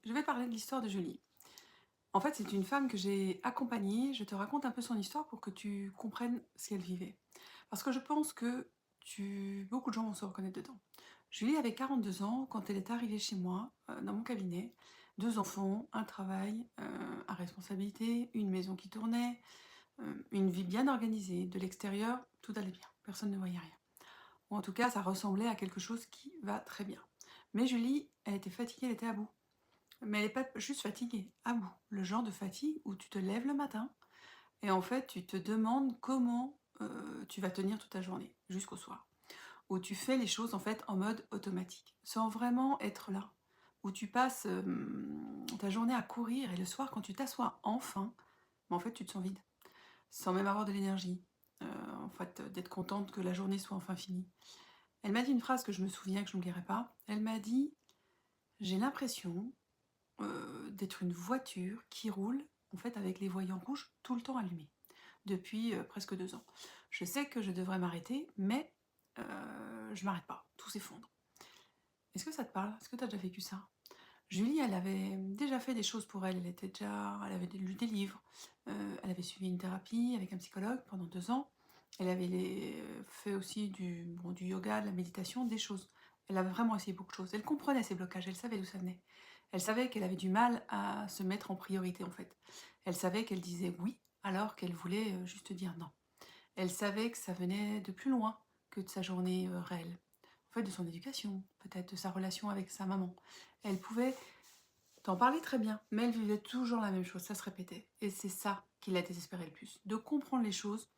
Je vais parler de l'histoire de Julie. En fait, c'est une femme que j'ai accompagnée. Je te raconte un peu son histoire pour que tu comprennes ce qu'elle vivait. Parce que je pense que beaucoup de gens vont se reconnaître dedans. Julie avait 42 ans quand elle est arrivée chez moi, dans mon cabinet. Deux enfants, un travail à responsabilité, une maison qui tournait, une vie bien organisée. De l'extérieur, tout allait bien. Personne ne voyait rien. Ou en tout cas, ça ressemblait à quelque chose qui va très bien. Mais Julie, elle était fatiguée, elle était à bout. Mais elle n'est pas juste fatiguée, à bout. Le genre de fatigue où tu te lèves le matin et en fait tu te demandes comment tu vas tenir toute ta journée jusqu'au soir. Où tu fais les choses en fait en mode automatique, sans vraiment être là. Où tu passes ta journée à courir et le soir quand tu t'assois enfin, en fait tu te sens vide. Sans même avoir de l'énergie. En fait, d'être contente que la journée soit enfin finie. Elle m'a dit une phrase que je me souviens, que je n'oublierai pas. Elle m'a dit: j'ai l'impression d'être une voiture qui roule en fait avec les voyants rouges tout le temps allumés depuis presque 2 ans. Je sais que je devrais m'arrêter, mais je m'arrête pas, tout s'effondre. Est-ce que ça te parle? Est-ce que tu as déjà vécu ça? Julie, elle avait déjà fait des choses pour elle. Elle avait lu des livres, elle avait suivi une thérapie avec un psychologue pendant 2 ans. Elle avait fait aussi du yoga, de la méditation, des choses. Elle avait vraiment essayé beaucoup de choses. Elle comprenait ses blocages, elle savait d'où ça venait. Elle savait qu'elle avait du mal à se mettre en priorité en fait. Elle savait qu'elle disait oui alors qu'elle voulait juste dire non. Elle savait que ça venait de plus loin que de sa journée réelle. En fait, de son éducation, peut-être de sa relation avec sa maman. Elle pouvait t'en parler très bien, mais elle vivait toujours la même chose, ça se répétait. Et c'est ça qui la désespérait le plus, de comprendre les choses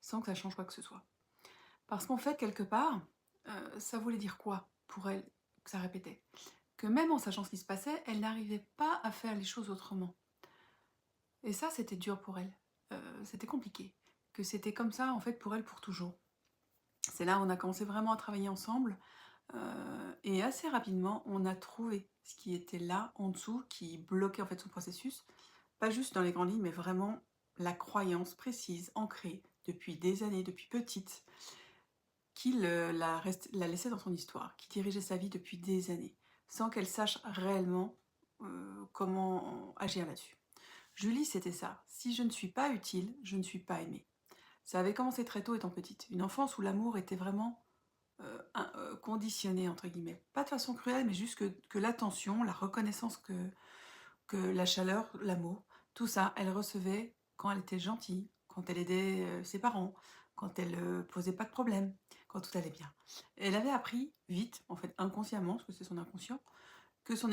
sans que ça change quoi que ce soit. Parce qu'en fait, quelque part, ça voulait dire quoi pour elle que ça répétait? Que même en sachant ce qui se passait, elle n'arrivait pas à faire les choses autrement. Et ça, c'était dur pour elle. C'était compliqué. Que c'était comme ça, en fait, pour elle, pour toujours. C'est là où on a commencé vraiment à travailler ensemble. Et assez rapidement, on a trouvé ce qui était là, en dessous, qui bloquait en fait son processus. Pas juste dans les grandes lignes, mais vraiment la croyance précise, ancrée depuis des années, depuis petite, qui la laissait dans son histoire, qui dirigeait sa vie depuis des années, sans qu'elle sache réellement comment agir là-dessus. Julie, c'était ça. Si je ne suis pas utile, je ne suis pas aimée. Ça avait commencé très tôt étant petite. Une enfance où l'amour était vraiment conditionné, entre guillemets. Pas de façon cruelle, mais juste que l'attention, la reconnaissance que la chaleur, l'amour, tout ça, elle recevait quand elle était gentille, quand elle aidait ses parents, quand elle posait pas de problème, quand tout allait bien. Elle avait appris vite, en fait inconsciemment, parce que c'est son inconscient, que son